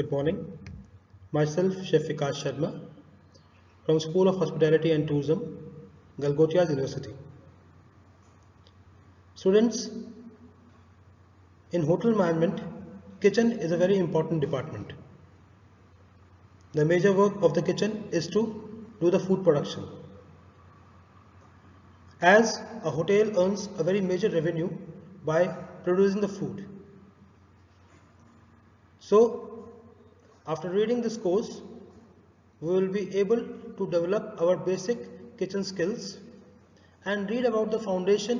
Good morning. Myself, Chef Vikas Sharma from School of Hospitality and Tourism, Galgotias University. Students, in hotel management, kitchen is a very important department. The major work of the kitchen is to do the food production. As a hotel earns a very major revenue by producing the food. So, after reading this course, we will be able to develop our basic kitchen skills and read about the foundation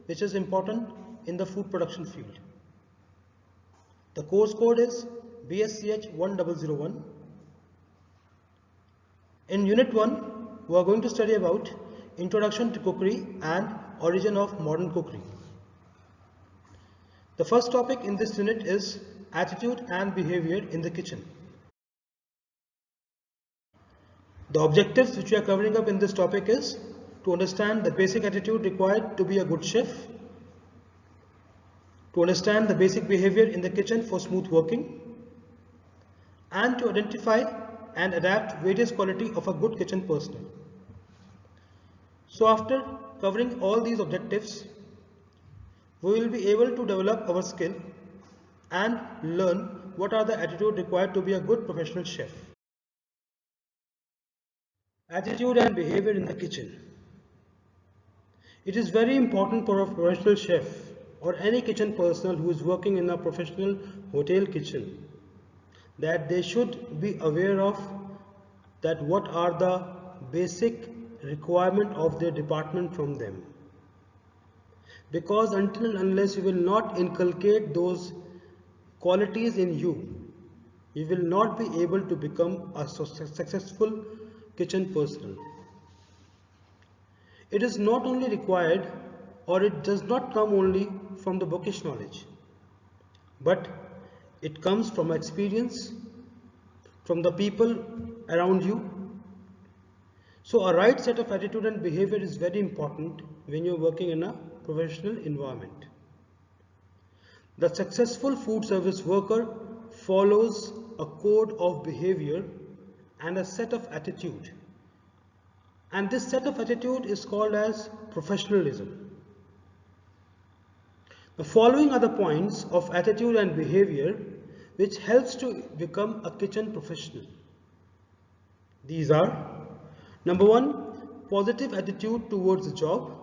which is important in the food production field. The course code is BSCH 1001. In Unit 1, we are going to study about Introduction to Cookery and Origin of Modern Cookery. The first topic in this unit is Attitude and Behavior in the Kitchen. The objectives which we are covering up in this topic is to understand the basic attitude required to be a good chef, to understand the basic behavior in the kitchen for smooth working, and to identify and adapt various qualities of a good kitchen personnel. So after covering all these objectives, we will be able to develop our skill and learn what are the attitudes required to be a good professional chef. Attitude and behavior in the kitchen. It is very important for a professional chef or any kitchen personnel who is working in a professional hotel kitchen that they should be aware of that what are the basic requirement of their department from them. Because until and unless you will not inculcate those qualities in you, you will not be able to become a successful kitchen personnel. It is not only required or it does not come only from the bookish knowledge, but it comes from experience, from the people around you. So a right set of attitude and behavior is very important when you are working in a professional environment. The successful food service worker follows a code of behavior and a set of attitude. And this set of attitude is called as professionalism. The following are the points of attitude and behavior which helps to become a kitchen professional. These are: number one, positive attitude towards the job.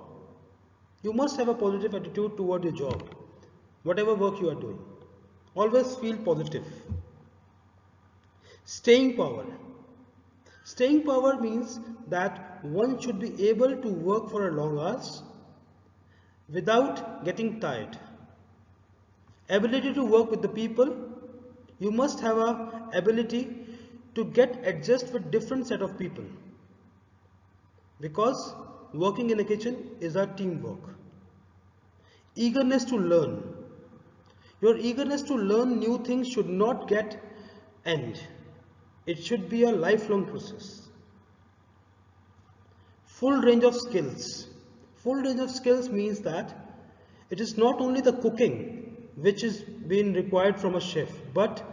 You must have a positive attitude toward your job, whatever work you are doing. Always feel positive. Staying power. Staying power means that one should be able to work for a long hours without getting tired. Ability to work with the people. You must have a ability to get adjust with different set of people, because working in a kitchen is a teamwork. Eagerness to learn. Your eagerness to learn new things should not get end. It should be a lifelong process. Full range of skills. Full range of skills means that it is not only the cooking which is being required from a chef, but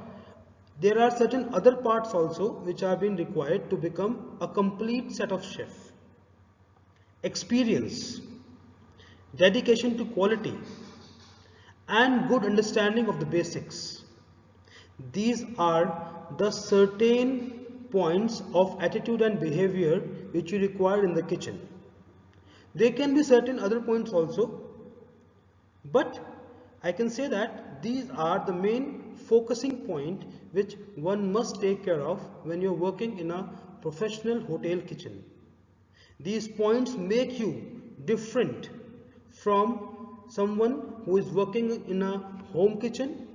there are certain other parts also which are being required to become a complete set of chef. Experience, dedication to quality, and good understanding of the basics. These are the certain points of attitude and behavior which you require in the kitchen. There can be certain other points also, but I can say that these are the main focusing point which one must take care of when you are working in a professional hotel kitchen. These points make you different from someone who is working in a home kitchen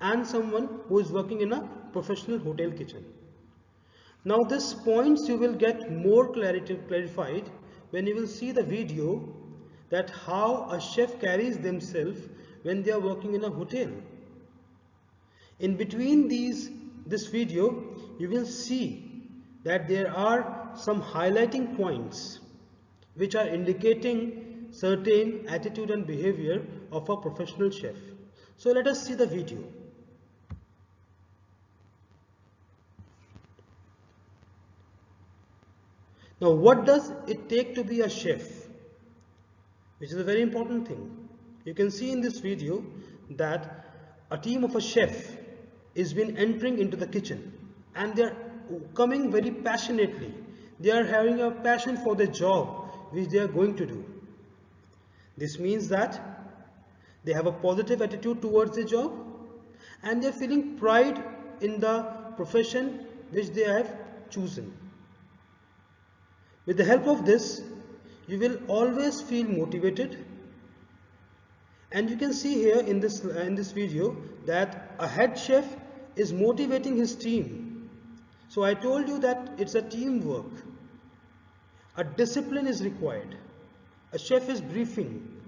and someone who is working in a professional hotel kitchen. Now these points you will get more clarified when you will see the video that how a chef carries themselves when they are working in a hotel. In between this video you will see that there are some highlighting points which are indicating certain attitude and behavior of a professional chef. So let us see the video. Now, what does it take to be a chef? Which is a very important thing. You can see in this video that a team of a chef is been entering into the kitchen and they are coming very passionately. They are having a passion for their job which they are going to do. This means that they have a positive attitude towards their job and they are feeling pride in the profession which they have chosen. With the help of this, you will always feel motivated, and you can see here in this video that a head chef is motivating his team. So I told you that it's a teamwork. A discipline is required. A chef is briefing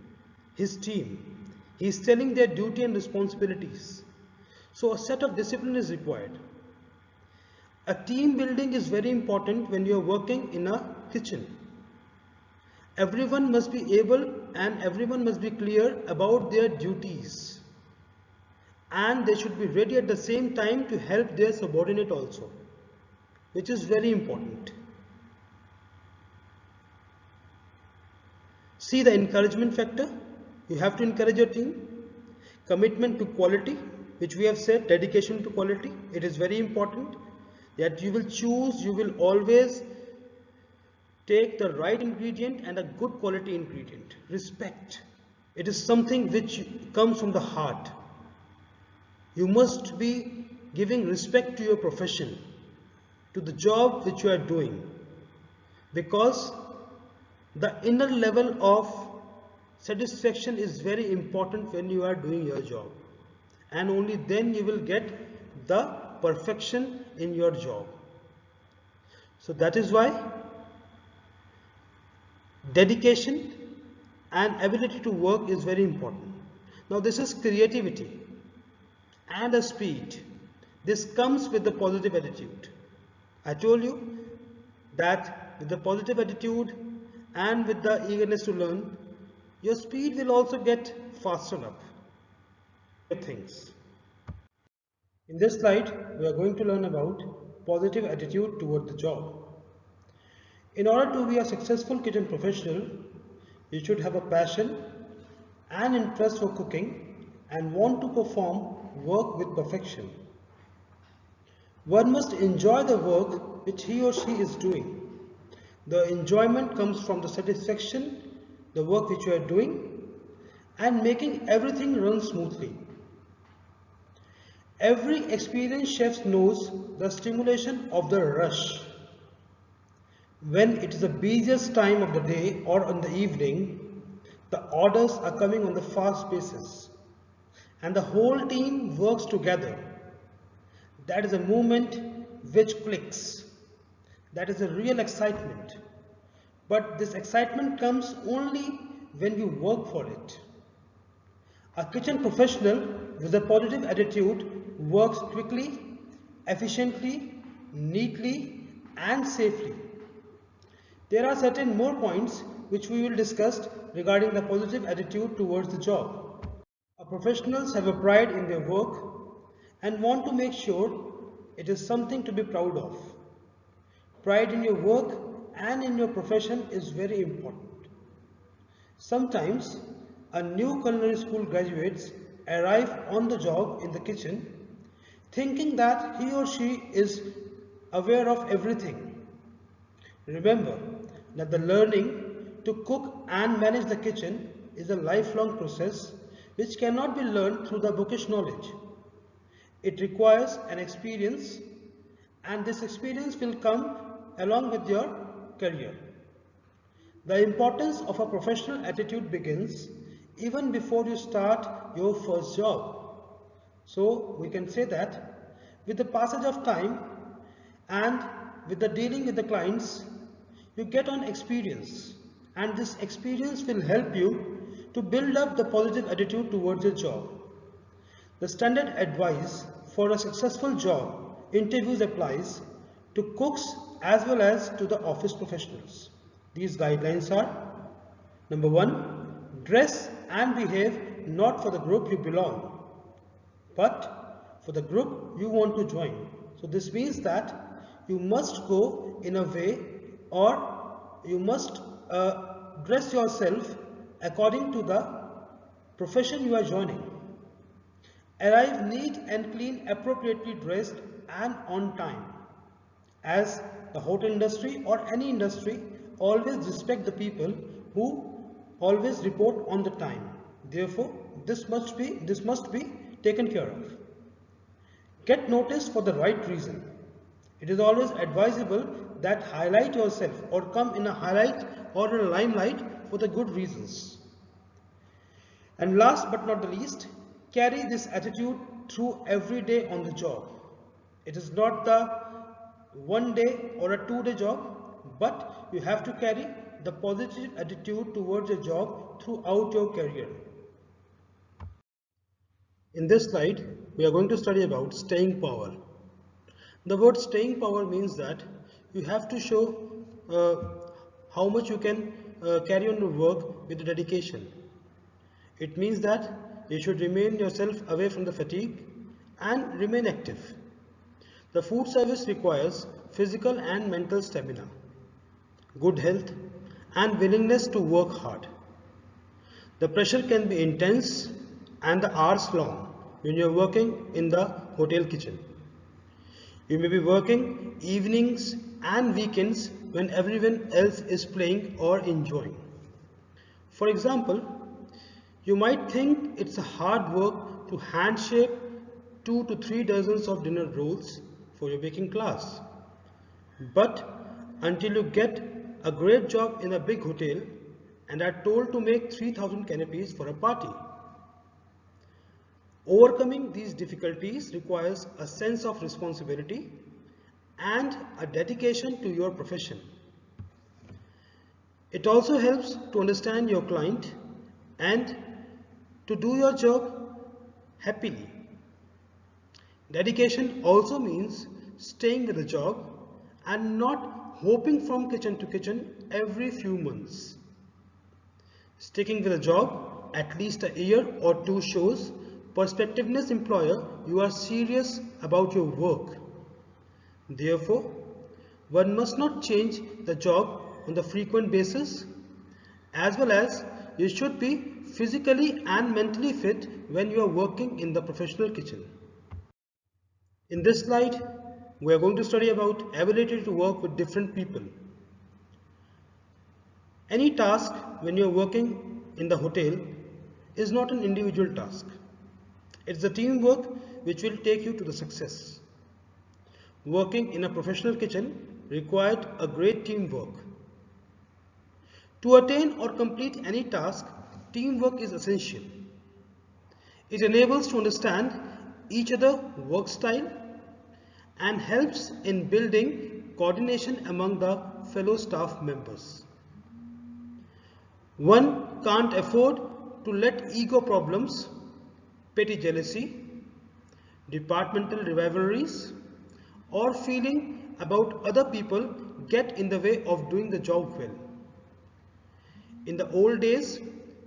his team. He is telling their duty and responsibilities. So a set of discipline is required. A team building is very important when you are working in a kitchen. Everyone must be able and everyone must be clear about their duties, and they should be ready at the same time to help their subordinate also, which is very important. See the encouragement factor. You have to encourage your team. Commitment to quality, which we have said, dedication to quality. It is very important that you will choose, you will always take the right ingredient and a good quality ingredient. Respect. It is something which comes from the heart. You must be giving respect to your profession, to the job which you are doing, because the inner level of satisfaction is very important when you are doing your job, and only then you will get the perfection in your job. So that is why dedication and ability to work is very important. Now this is creativity and a speed. This comes with the positive attitude. I told you that with the positive attitude and with the eagerness to learn, your speed will also get faster up. Things. In this slide, we are going to learn about positive attitude toward the job. In order to be a successful kitchen professional, you should have a passion and interest for cooking and want to perform work with perfection. One must enjoy the work which he or she is doing. The enjoyment comes from the satisfaction, the work which you are doing, and making everything run smoothly. Every experienced chef knows the stimulation of the rush. When it is the busiest time of the day or on the evening, the orders are coming on the fast basis and the whole team works together. That is a moment which clicks. That is a real excitement. But this excitement comes only when you work for it. A kitchen professional with a positive attitude works quickly, efficiently, neatly, and safely. There are certain more points which we will discuss regarding the positive attitude towards the job. Our professionals have a pride in their work and want to make sure it is something to be proud of. Pride in your work and in your profession is very important. Sometimes a new culinary school graduates arrive on the job in the kitchen thinking that he or she is aware of everything. Remember that the learning to cook and manage the kitchen is a lifelong process which cannot be learned through the bookish knowledge. It requires an experience, and this experience will come along with your career. The importance of a professional attitude begins even before you start your first job. So we can say that with the passage of time and with the dealing with the clients, you get on experience, and this experience will help you to build up the positive attitude towards your job. The standard advice for a successful job interviews applies to cooks as well as to the office professionals. These guidelines are: number 1, dress and behave not for the group you belong, but for the group you want to join. So this means that you must go in a way or you must dress yourself according to the profession you are joining. Arrive neat and clean, appropriately dressed and on time. As the hotel industry or any industry always respect the people who always report on the time. Therefore, this must be taken care of. Get noticed for the right reason. It is always advisable that highlight yourself or come in a highlight or in a limelight for the good reasons. And last but not the least, carry this attitude through every day on the job. It is not the one day or a 2-day job, but you have to carry the positive attitude towards your job throughout your career. In this slide, we are going to study about staying power. The word staying power means that you have to show how much you can carry on your work with dedication. It means that you should remain yourself away from the fatigue and remain active. The food service requires physical and mental stamina, good health, and willingness to work hard. The pressure can be intense and the hours long when you are working in the hotel kitchen. You may be working evenings and weekends when everyone else is playing or enjoying. For example, you might think it's a hard work to hand shape 2 to 3 dozens of dinner rolls for your baking class. But until you get a great job in a big hotel and are told to make 3,000 canopies for a party. Overcoming these difficulties requires a sense of responsibility and a dedication to your profession. It also helps to understand your client and to do your job happily. Dedication also means staying with the job and not hopping from kitchen to kitchen every few months. Sticking with a job at least a year or two shows prospectiveness employer you are serious about your work. Therefore, one must not change the job on the frequent basis, as well as you should be physically and mentally fit when you are working in the professional kitchen. In this slide, we are going to study about ability to work with different people. Any task when you are working in the hotel is not an individual task. It's the teamwork which will take you to the success. Working in a professional kitchen required a great teamwork. To attain or complete any task, teamwork is essential. It enables to understand each other's work style and helps in building coordination among the fellow staff members. One can't afford to let ego problems, petty jealousy, departmental rivalries, or feeling about other people get in the way of doing the job well. In the old days,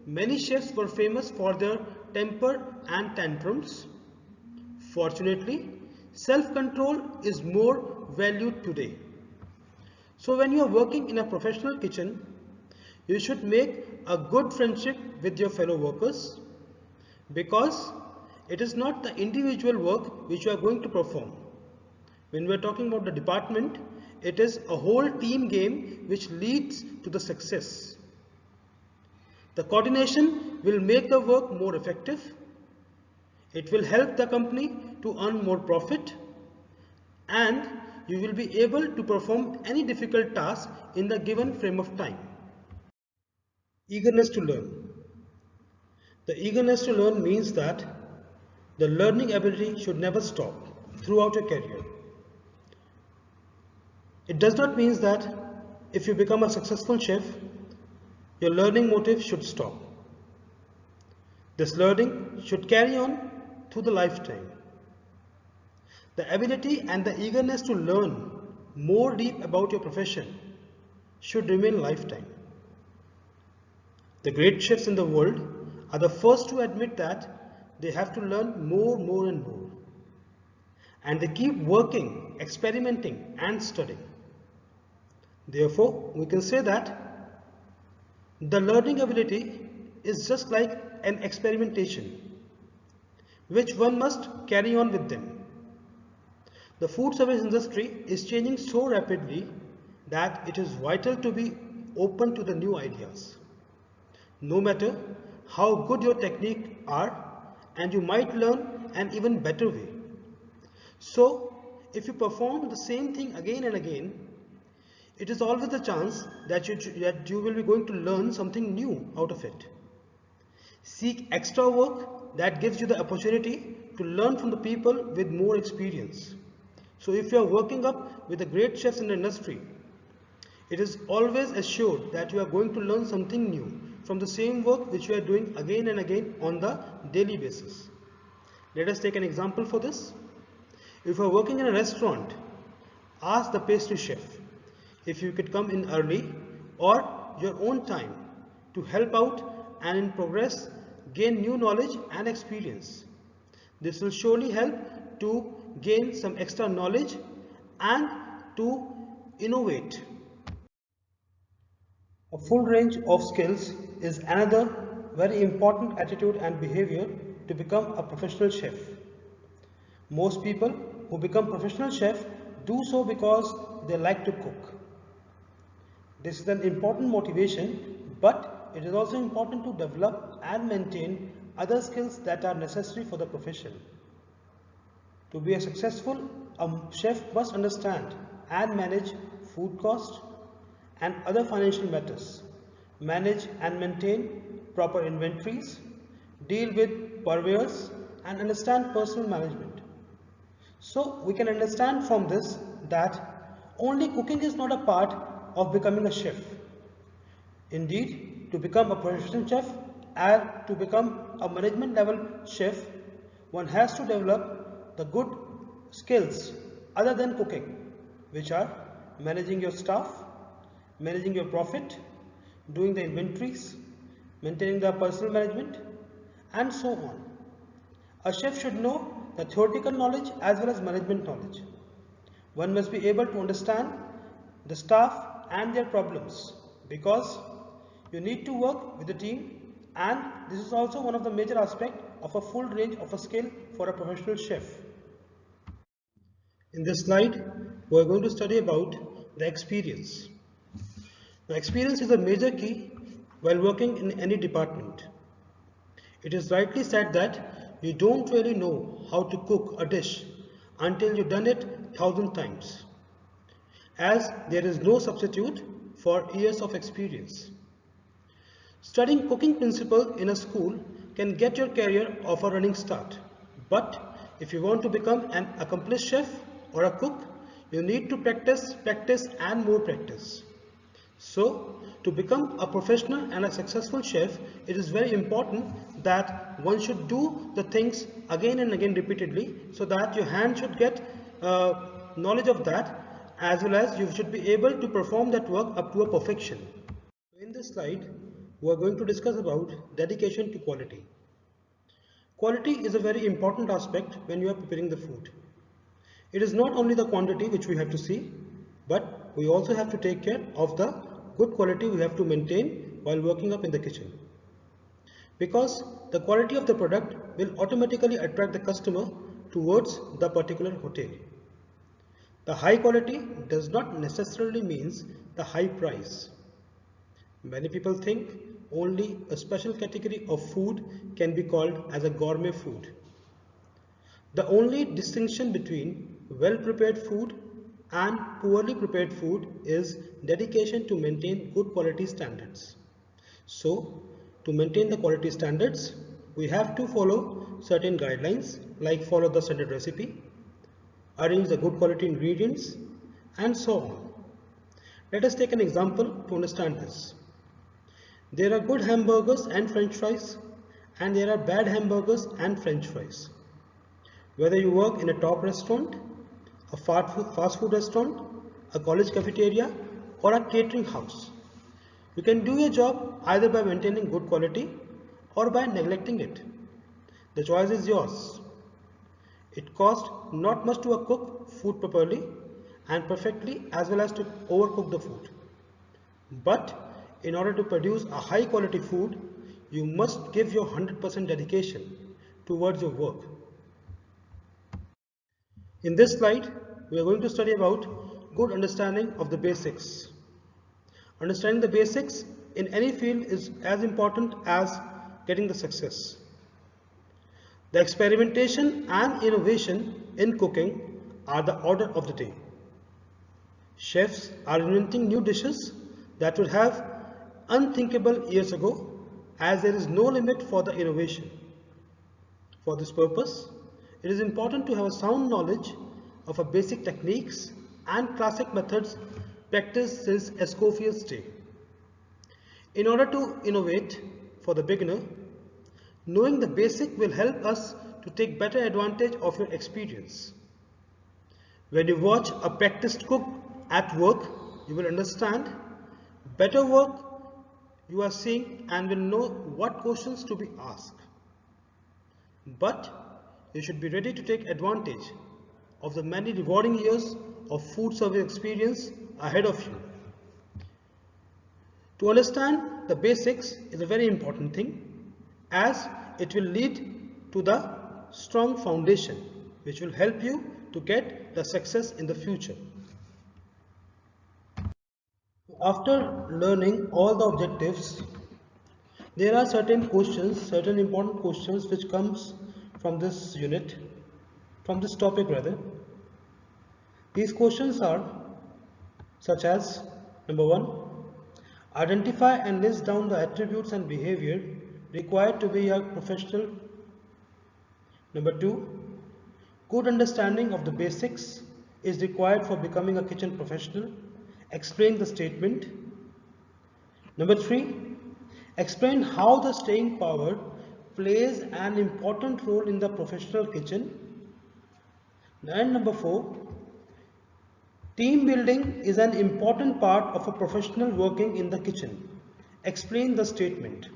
many chefs were famous for their temper and tantrums. Fortunately, self-control is more valued today. So when you are working in a professional kitchen, you should make a good friendship with your fellow workers, because it is not the individual work which you are going to perform. When we are talking about the department, it is a whole team game which leads to the success. The coordination will make the work more effective. It will help the company to earn more profit, and you will be able to perform any difficult task in the given frame of time. Eagerness to learn. The eagerness to learn means that the learning ability should never stop throughout your career. It does not mean that if you become a successful chef, your learning motive should stop. This learning should carry on through the lifetime. The ability and the eagerness to learn more deep about your profession should remain lifetime. The great chefs in the world are the first to admit that they have to learn more and more. And they keep working, experimenting and studying. Therefore, we can say that the learning ability is just like an experimentation which one must carry on with them. The food service industry is changing so rapidly that it is vital to be open to the new ideas. No matter how good your technique are, and you might learn an even better way. So, if you perform the same thing again and again, it is always a chance that you will be going to learn something new out of it. Seek extra work that gives you the opportunity to learn from the people with more experience. So if you are working up with the great chefs in the industry, it is always assured that you are going to learn something new from the same work which you are doing again and again on the daily basis. Let us take an example for this. If you are working in a restaurant, ask the pastry chef if you could come in early or your own time to help out and in progress gain new knowledge and experience. This will surely help to gain some extra knowledge and to innovate. A full range of skills is another very important attitude and behavior to become a professional chef. Most people who become professional chef do so because they like to cook. This is an important motivation, but it is also important to develop and maintain other skills that are necessary for the profession. To be a successful chef must understand and manage food cost and other financial matters, manage and maintain proper inventories, deal with purveyors and understand personal management. So we can understand from this that only cooking is not a part of becoming a chef. Indeed, to become a professional chef and to become a management level chef, one has to develop the good skills other than cooking, which are managing your staff, managing your profit, doing the inventories, maintaining the personal management, and so on. A chef should know the theoretical knowledge as well as management knowledge. One must be able to understand the staff and their problems because you need to work with the team, and this is also one of the major aspects of a full range of a skill for a professional chef. In this slide, we are going to study about the experience. Now, experience is a major key while working in any department. It is rightly said that you don't really know how to cook a dish until you've done it 1,000 times, as there is no substitute for years of experience. Studying cooking principles in a school can get your career off a running start, but if you want to become an accomplished chef or a cook, you need to practice and more practice. So, to become a professional and a successful chef, it is very important that one should do the things again and again repeatedly so that your hand should get knowledge of that, as well as you should be able to perform that work up to a perfection. In this slide, we are going to discuss about dedication to quality. Quality is a very important aspect when you are preparing the food. It is not only the quantity which we have to see, but we also have to take care of the good quality we have to maintain while working up in the kitchen. Because the quality of the product will automatically attract the customer towards the particular hotel. The high quality does not necessarily means the high price. Many people think only a special category of food can be called as a gourmet food. The only distinction between well-prepared food and poorly prepared food is dedication to maintain good quality standards. So, to maintain the quality standards, we have to follow certain guidelines like follow the standard recipe, arrange the good quality ingredients, and so on. Let us take an example to understand this. There are good hamburgers and french fries, and there are bad hamburgers and french fries. Whether you work in a top restaurant, a fast food restaurant, a college cafeteria, or a catering house, you can do your job either by maintaining good quality or by neglecting it. The choice is yours. It costs not much to cook food properly and perfectly, as well as to overcook the food. But in order to produce a high quality food, you must give your 100% dedication towards your work. In this slide, we are going to study about good understanding of the basics. Understanding the basics in any field is as important as getting the success. The experimentation and innovation in cooking are the order of the day. Chefs are inventing new dishes that would have unthinkable years ago, as there is no limit for the innovation. For this purpose, it is important to have a sound knowledge of a basic techniques and classic methods practiced since Escoffier's day. In order to innovate for the beginner, knowing the basic will help us to take better advantage of your experience. When you watch a practiced cook at work, you will understand better work you are seeing and will know what questions to be asked. But you should be ready to take advantage of the many rewarding years of food service experience ahead of you. To understand the basics is a very important thing, as it will lead to the strong foundation which will help you to get the success in the future. After learning all the objectives, there are certain important questions which comes from this unit, from this topic rather. These questions are such as, number 1, identify and list down the attributes and behavior required to be a professional. Number 2, good understanding of the basics is required for becoming a kitchen professional. Explain the statement. Number 3, explain how the staying power plays an important role in the professional kitchen. And number 4, team building is an important part of a professional working in the kitchen. Explain the statement.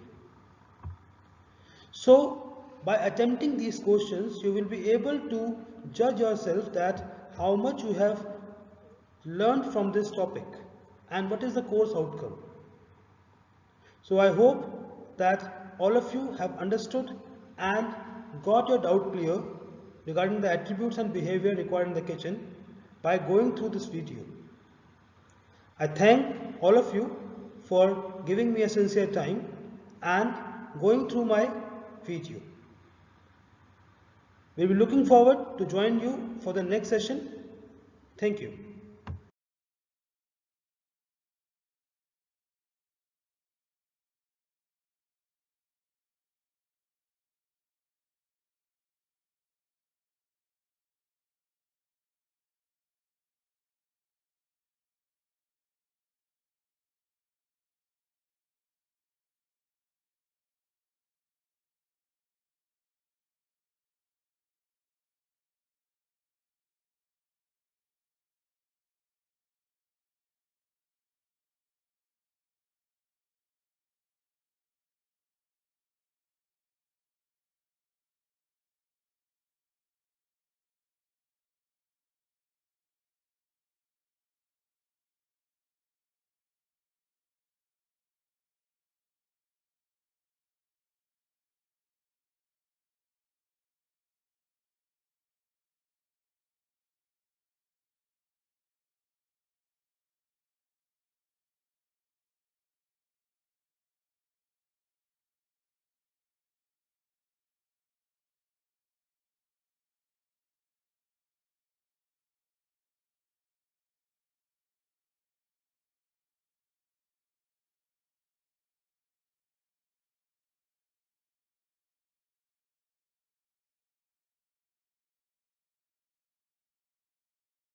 So, by attempting these questions, you will be able to judge yourself that how much you have learned from this topic and what is the course outcome. So I hope that all of you have understood and got your doubt clear regarding the attributes and behavior required in the kitchen by going through this video. I thank all of you for giving me a sincere time and going through my video. We'll be looking forward to join you for the next session. Thank you.